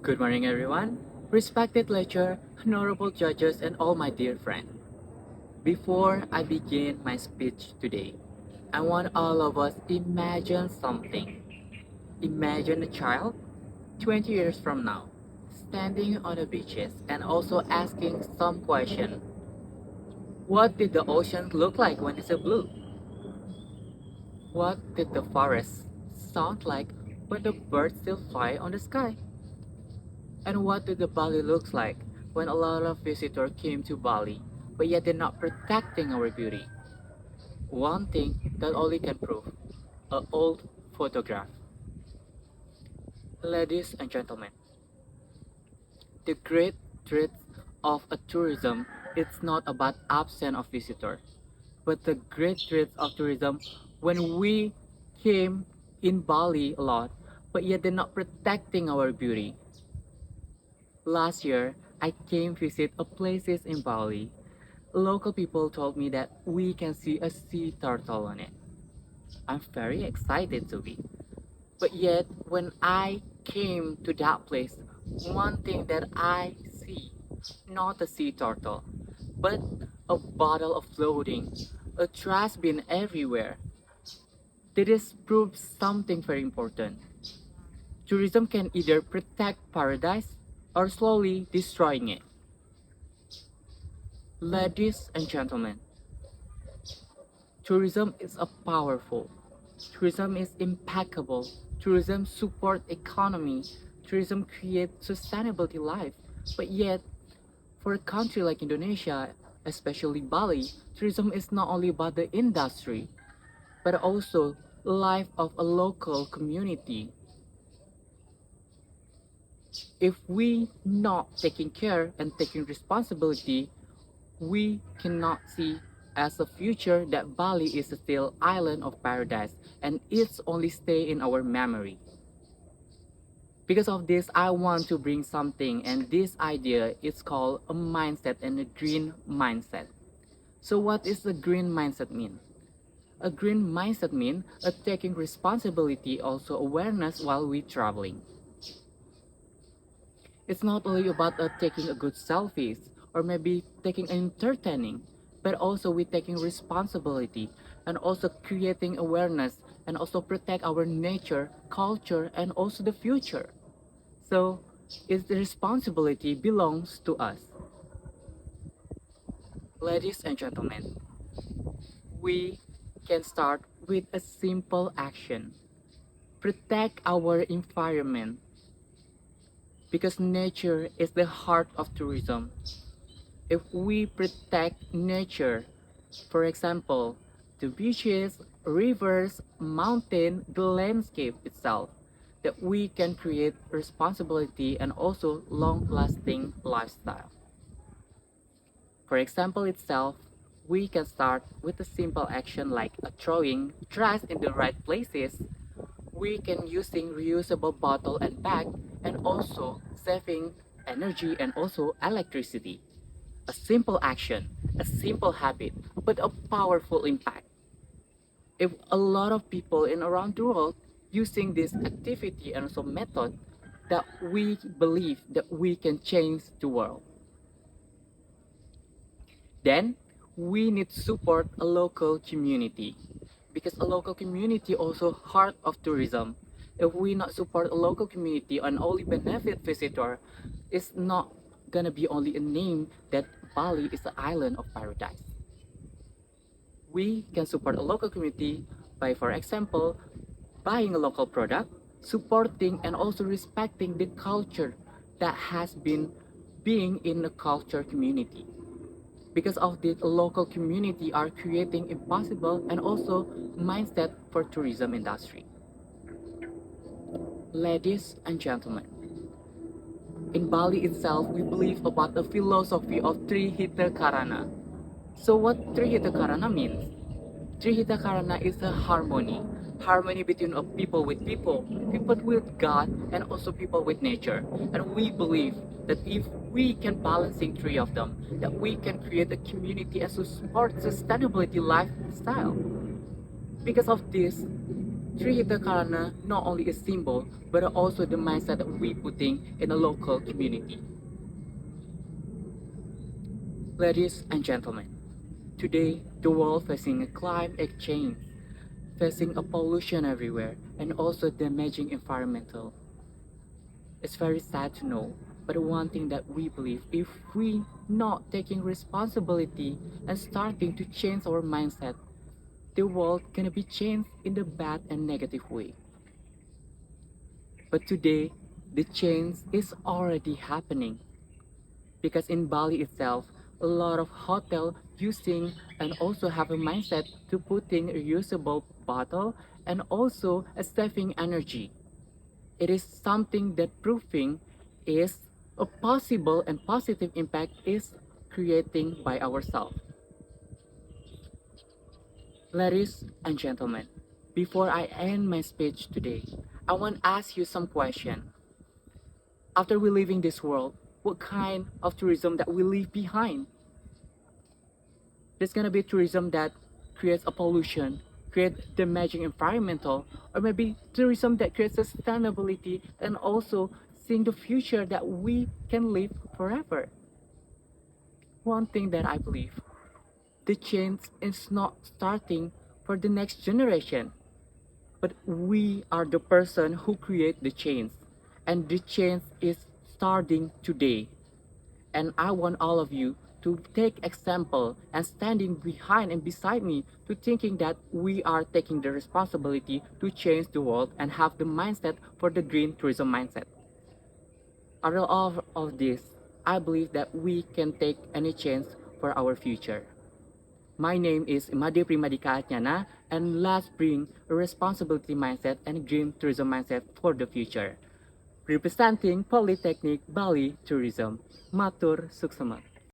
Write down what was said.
Good morning, everyone. Respected lecturer, honorable judges, and all my dear friends. Before I begin my speech today, I want all of us imagine something. Imagine a child 20 years from now, standing on the beaches and also asking some question. What did the ocean look like when it's blue? What did the forest sound like when the birds still fly on the sky? And what did the Bali looks like when a lot of visitors came to Bali, but yet they're not protecting our beauty? One thing that only can prove, an old photograph. Ladies and gentlemen, the great threat of a tourism is not about absence of visitors, but the great threat of tourism when we came in Bali a lot, but yet they're not protecting our beauty. Last year, I came visit a places in Bali. Local people told me that we can see a sea turtle on it. I'm very excited to be. But yet, when I came to that place, one thing that I see, not a sea turtle, but a bottle of floating, a trash bin everywhere. This proves something very important. Tourism can either protect paradise or slowly destroying it. Ladies and gentlemen, tourism is a powerful. Tourism is impeccable. Tourism support economy. Tourism creates sustainability life. But yet, for a country like Indonesia, especially Bali, tourism is not only about the industry, but also life of a local community. If we not taking care and taking responsibility, we cannot see as a future that Bali is still island of paradise and it's only stay in our memory. Because of this, I want to bring something and this idea is called a mindset and a green mindset. So what is the green mindset mean? A green mindset means taking responsibility, also awareness while we traveling. It's not only about taking a good selfies or maybe taking entertaining, but also we taking responsibility and also creating awareness and also protect our nature, culture, and also the future. So, it's the responsibility belongs to us. Ladies and gentlemen, we can start with a simple action. Protect our environment because nature is the heart of tourism. If we protect nature, for example, the beaches, rivers, mountain, the landscape itself, that we can create responsibility and also long-lasting lifestyle. For example itself, we can start with a simple action like throwing trash in the right places. We can using reusable bottle and bag and also saving energy and also electricity. A simple action, a simple habit, but a powerful impact. If a lot of people in around the world using this activity and also method, that we believe that we can change the world. Then we need to support a local community because a local community also heart of tourism. If we not support a local community and only benefit visitor, it's not gonna be only a name that Bali is the island of paradise. We can support a local community by, for example, buying a local product, supporting and also respecting the culture that has been being in the culture community. Because of this, local community are creating impossible and also mindset for tourism industry. Ladies and gentlemen, in Bali itself, we believe about the philosophy of Trihita Karana. So what Trihita Karana means? Trihita Karana is a harmony. Harmony between people with God, and also people with nature. And we believe that if we can balancing three of them, that we can create a community and support sustainability lifestyle. Because of this, treat the karana not only a symbol, but also the mindset that we putting in a local community. Ladies and gentlemen, today the world facing a climate change, facing a pollution everywhere, and also damaging environmental. It's very sad to know, but one thing that we believe, if we not taking responsibility and starting to change our mindset, the world gonna be changed in the bad and negative way. But today, the change is already happening because in Bali itself, a lot of hotel using and also have a mindset to putting a reusable bottle and also a saving energy. It is something that proving is a possible and positive impact is creating by ourselves. Ladies and gentlemen, before I end my speech today, I want to ask you some question. After we leaving this world, what kind of tourism that we leave behind? There's gonna be tourism that creates a pollution, create damaging environmental, or maybe tourism that creates sustainability and also seeing the future that we can live forever. One thing that I believe, the change is not starting for the next generation, but we are the person who create the change, and the change is starting today. And I want all of you to take example and standing behind and beside me to thinking that we are taking the responsibility to change the world and have the mindset for the green tourism mindset. Out of all of this, I believe that we can take any chance for our future. My name is Primadika Adnyana, and let's bring a responsibility mindset and green tourism mindset for the future. Representing Politeknik Bali Tourism, Matur Suksema.